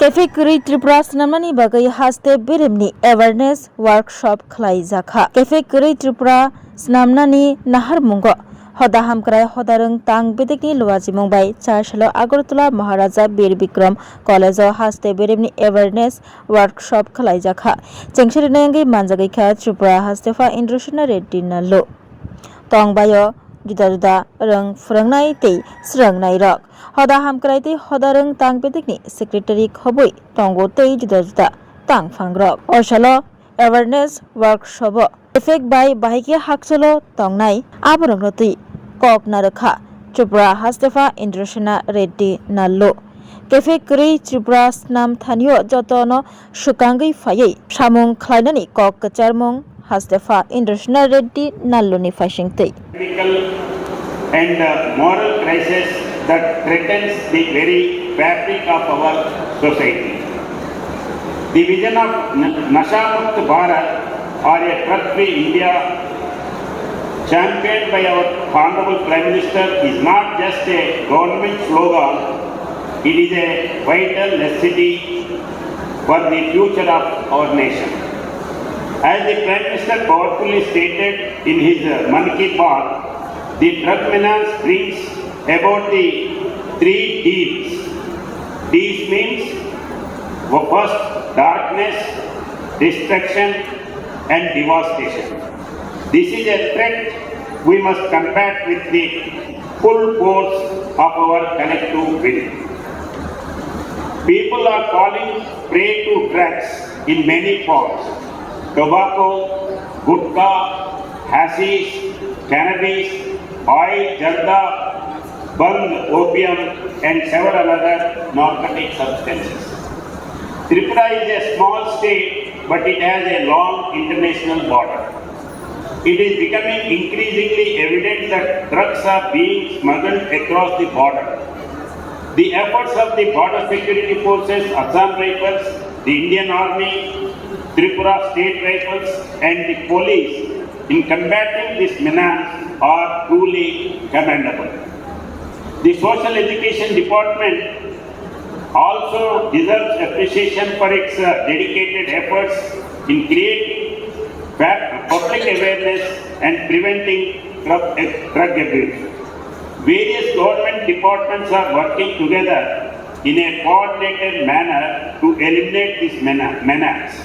Cafe Kuri Tripura Snamani Bagai Haste Birimni Awareness Workshop Khlai Zakha Cafe Kuri Tripura Snamnani Nahar Mungo Hoda Hamkrai Hodarung Tang Bidiki Luazi Mumbai Charshalo Agartala Maharaja Bir Bikram College of Haste Birimni Awareness Workshop Khlai Zakha Chengshirnangi Manjagai Kha Tripura Hastefa Indrushna Reddy Nalo Tongbayo Juda Rang Frangnai Te Srangnai Rock Hoda Hamkrai Te Hodarung Tang Bidikni Secretary Khoboi Tongo Te Juda Tang Fangrok Oshalo Awareness Workshop Effect by Bahiki Haksolo Tongnai Aburangoti Kok Narakha Tripura Hastefa Indrushna Reddy Nalo Cafe Kuri Tripura Snam Thanyo Jotono Shukangi Faye Shamung Klainani Kok Kacharmung Hastefa Indrushna Reddy Naloni Fashingte and moral crisis that threatens the very fabric of our society. The vision of Nasha Mukt Bharat or a drug-free India championed by our Honorable Prime Minister is not just a government slogan, it is a vital necessity for the future of our nation. As the Prime Minister powerfully stated in his Mann Ki Baat, the drug menace brings about the 3 Ds. Ds means first, darkness, destruction and devastation. This is a threat we must combat with the full force of our collective will. People are falling prey to drugs in many forms: tobacco, gutka, hashish, cannabis, oil, jarda, bhang, opium and several other narcotic substances. Tripura is a small state, but it has a long international border. It is becoming increasingly evident that drugs are being smuggled across the border. The efforts of the border security forces, Assam Rifles, the Indian Army, Tripura State Rifles and the police in combating this menace are truly commendable. The Social Education Department also deserves appreciation for its dedicated efforts in creating public awareness and preventing drug abuse. Various government departments are working together in a coordinated manner to eliminate this menace.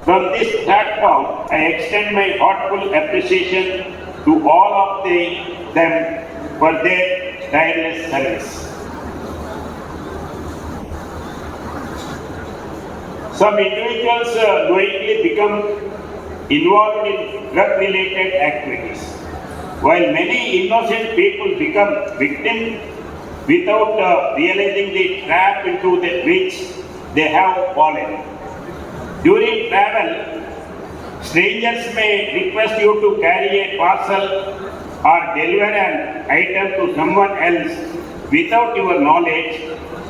From this platform, I extend my heartfelt appreciation to all of them for their tireless service. Some individuals knowingly become involved in drug-related activities, while many innocent people become victims without realizing the trap into which they have fallen. During travel, strangers may request you to carry a parcel or deliver an item to someone else without your knowledge.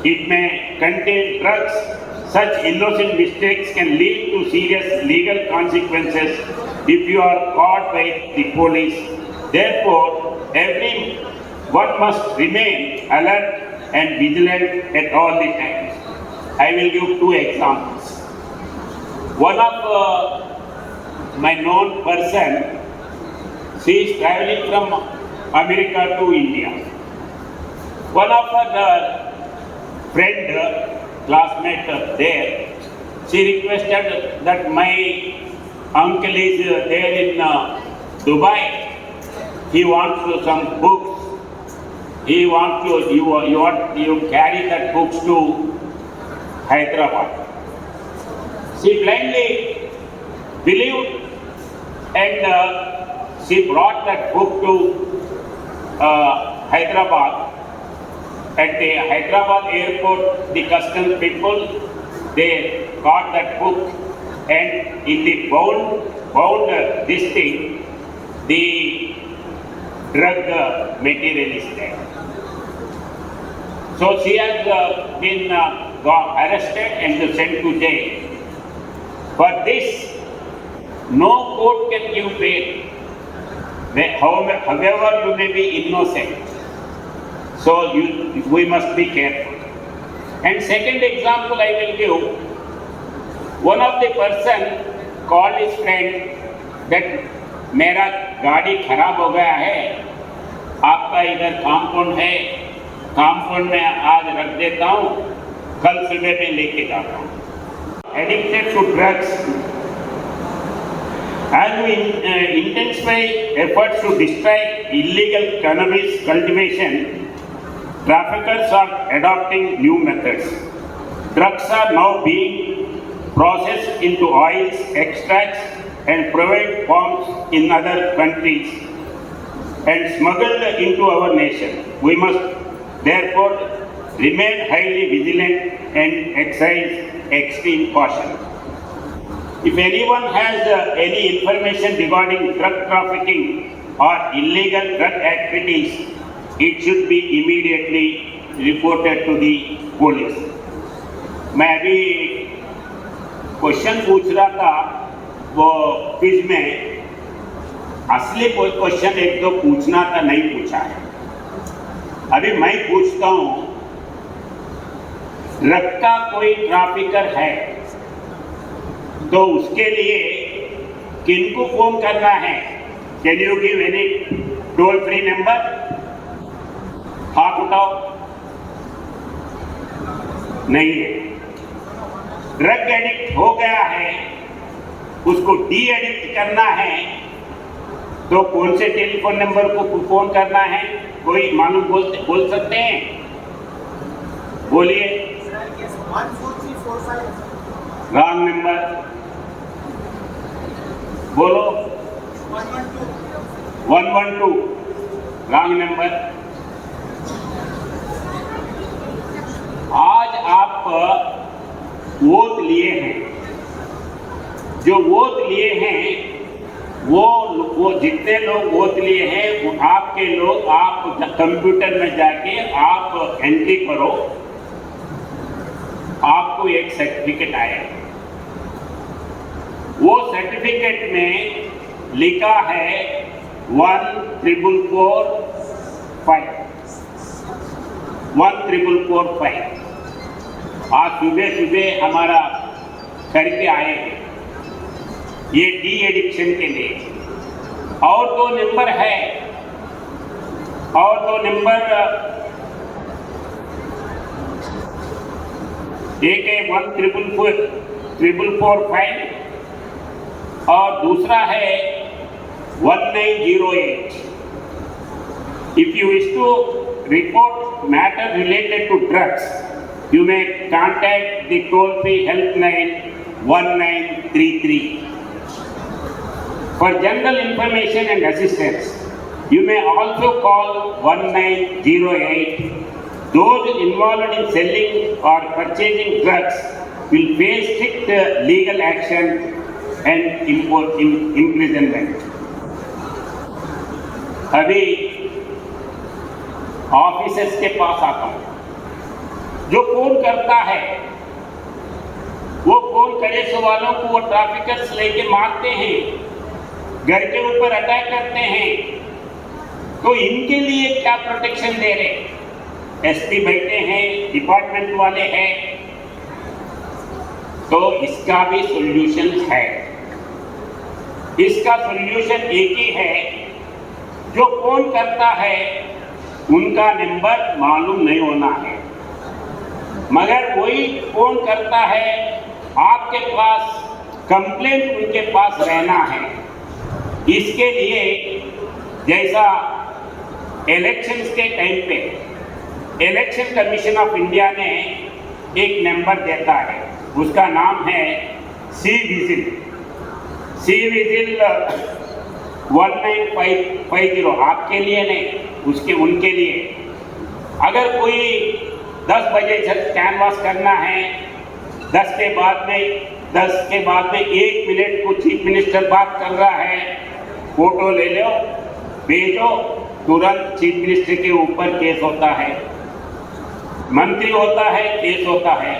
It may contain drugs. Such innocent mistakes can lead to serious legal consequences if you are caught by the police. Therefore, everyone must remain alert and vigilant at all the times. I will give 2 examples. One of my known person, she is traveling from America to India. One of her friend, classmate there, she requested that my uncle is there in Dubai. He wants some books. He wants you carry that books to Hyderabad. She blindly believed and she brought that book to Hyderabad. At the Hyderabad airport, the customs people, they got that book and in the bound this thing, the drug material is there. So she has been got arrested and sent to jail. For this, no court can give bail, however you may be innocent. So we must be careful. And second example I will give, one of the person called his friend that मेरा गाड़ी खराब हो गया है, आपका इधर compound है, compound में आज रख देता हूँ, कल सुबह में लेके जाता हूँ. Addicted to drugs. As we intensify efforts to destroy illegal cannabis cultivation, traffickers are adopting new methods. Drugs are now being processed into oils, extracts, and private farms in other countries and smuggled into our nation. We must therefore remain highly vigilant and exercise extreme caution. If anyone has any information regarding drug trafficking or illegal drug activities, it should be immediately reported to the police. मैं अभी question पूछ रहा था वो quiz में, असली कोई question एक दो पूछना था, नहीं पूछा है. अभी मैं पूछता हूँ, ड्रग का कोई ट्रैफिकर है तो उसके लिए किनको फोन करना है? Can you give any toll free number? हाथ उठाओ. नहीं है. ड्रग एडिक्ट हो गया है, उसको डी एडिक्ट करना है तो कौन से टेलीफोन नंबर को फोन करना है? कोई मालूम बोल सकते हैं? बोलिए. 14345 रॉन्ग नंबर. बोलो. 112 रॉन्ग नंबर. आज आप वोट लिए हैं, जो वोट लिए हैं वो जितने लोग वोट लिए हैं वो आपके लोग, आप कंप्यूटर में जाके आप एंट्री करो, आपको एक सर्टिफिकेट आएगा. वो सर्टिफिकेट में लिखा है 14445. आज सुबह सुबह हमारा करके आए हैं ये डी एडिक्शन के लिए. और दो नंबर है, और दो नंबर, एक है 14445 और दूसरा है 1908. If you wish to report matter related to drugs, you may contact the toll-free helpline 1933. For general information and assistance, you may also call 1908. Those involved in selling or purchasing drugs will face strict legal action and imprisonment. अभी officers के पास आता हूँ. जो phone करता है वो phone करे सो वालों को वो ट्रैफिकर्स लेके मारते हैं, घर के ऊपर अटैक करते हैं. तो इनके लिए क्या प्रोटेक्शन दे रहे? एसपी बैठे हैं, डिपार्टमेंट वाले हैं. तो इसका भी सॉल्यूशन है. इसका सॉल्यूशन एक ही है, जो फोन करता है उनका नंबर मालूम नहीं होना है, मगर वही फोन करता है आपके पास कंप्लेंट उनके पास रहना है. इसके लिए जैसा इलेक्शंस के टाइम पे इलेक्शन कमीशन ऑफ इंडिया ने एक नंबर देता है, उसका नाम है सी विजिल. C vigil 1950. आपके लिए नहीं, उसके उनके लिए. अगर कोई 10 बजे से कैनवास करना है, 10 के बाद में 1 मिनट को चीफ मिनिस्टर बात कर रहा है, फोटो ले लो, भेजो, तुरंत चीफ मिनिस्टर के ऊपर केस होता है, मंत्री होता है, केस होता है.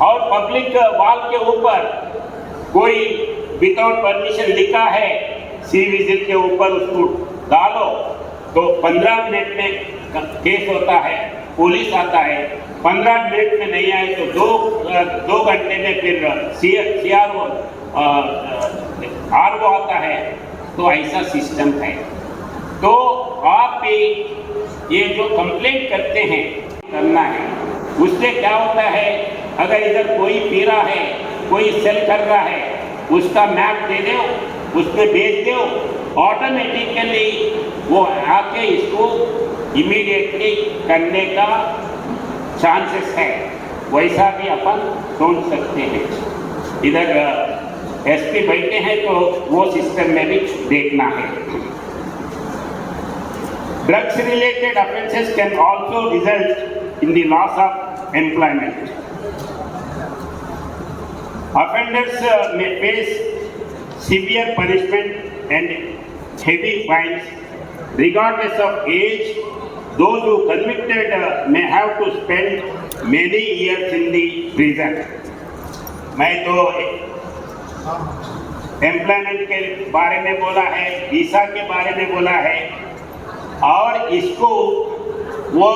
और पब्लिक वॉल के ऊपर कोई विदाउट परमिशन लिखा है सी विजिल के ऊपर, उसको डालो तो 15 मिनट में केस होता है, पुलिस आता है, 15 मिनट में नहीं आए तो दो घंटे में फिर आरओ आता है। तो ऐसा सिस्टम है। तो आप भी ये जो कंप्लेंट करते हैं करना है। उससे क्या होता है, अगर इधर कोई पी रहा है, कोई सेल कर रहा है, उसका मैप दे दो, उसमें भेज दो, ऑटोमेटिकली वो आके इसको इमीडिएटली करने का चांसेस है। वैसा भी अपन सोच सकते हैं। इधर एसपी बैठे हैं तो वो सिस्टम में भी देखना है। Drugs related offences can also result in the loss of employment. Offenders may face severe punishment and heavy fines regardless of age. Those who convicted may have to spend many years in the prison. मैं तो employment के बारे में बोला है, visa के बारे में बोला है, और इसको वो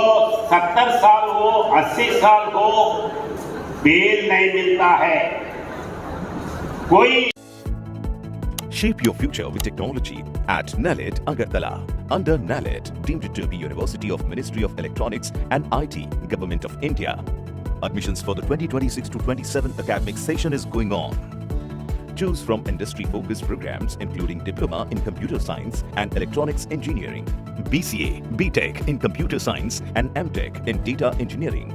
70 साल हो 80 साल हो बेल नहीं मिलता है। कोई Shape your future with technology at NALED Agartala. Under NALED, deemed to be University of Ministry of Electronics and IT, Government of India. Admissions for the 2026 to 27 academic session is going on. Choose from industry-focused programs including Diploma in Computer Science and Electronics Engineering, BCA, BTech in Computer Science and MTech in Data Engineering.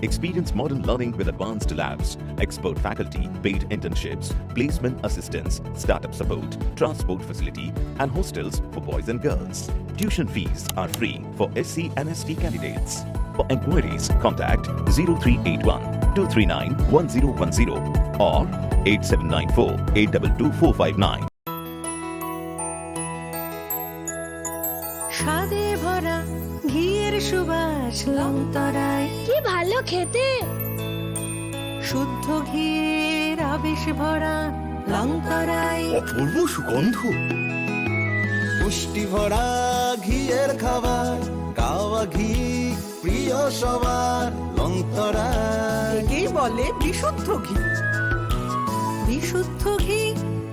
Experience modern learning with advanced labs, expert faculty, paid internships, placement assistance, startup support, transport facility, and hostels for boys and girls. Tuition fees are free for SC and ST candidates. For enquiries, contact 0381 239 1010 or 8794 822 459. স্বাদে ভরা ঘিয়ের সুবাস লংতরায় কি ভালো খেতে। শুদ্ধ ঘিয়ের আবেশ ভরা লংতরায় অপূর্ব সুগন্ধ, পুষ্টি ভরা ঘিয়ের খাবার, গাওয়া ঘি প্রিয় সবার লংতরায়। একেই বলে বিশুদ্ধ ঘি। বিশুদ্ধ ঘি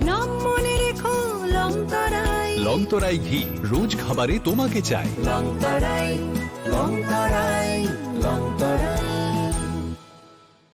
নাম মনে রেখো লংতরায়। লংতরাই ঘি রোজ খাবারে তোমাকে চাই। লংতরায় লংতরায় লংতরায়।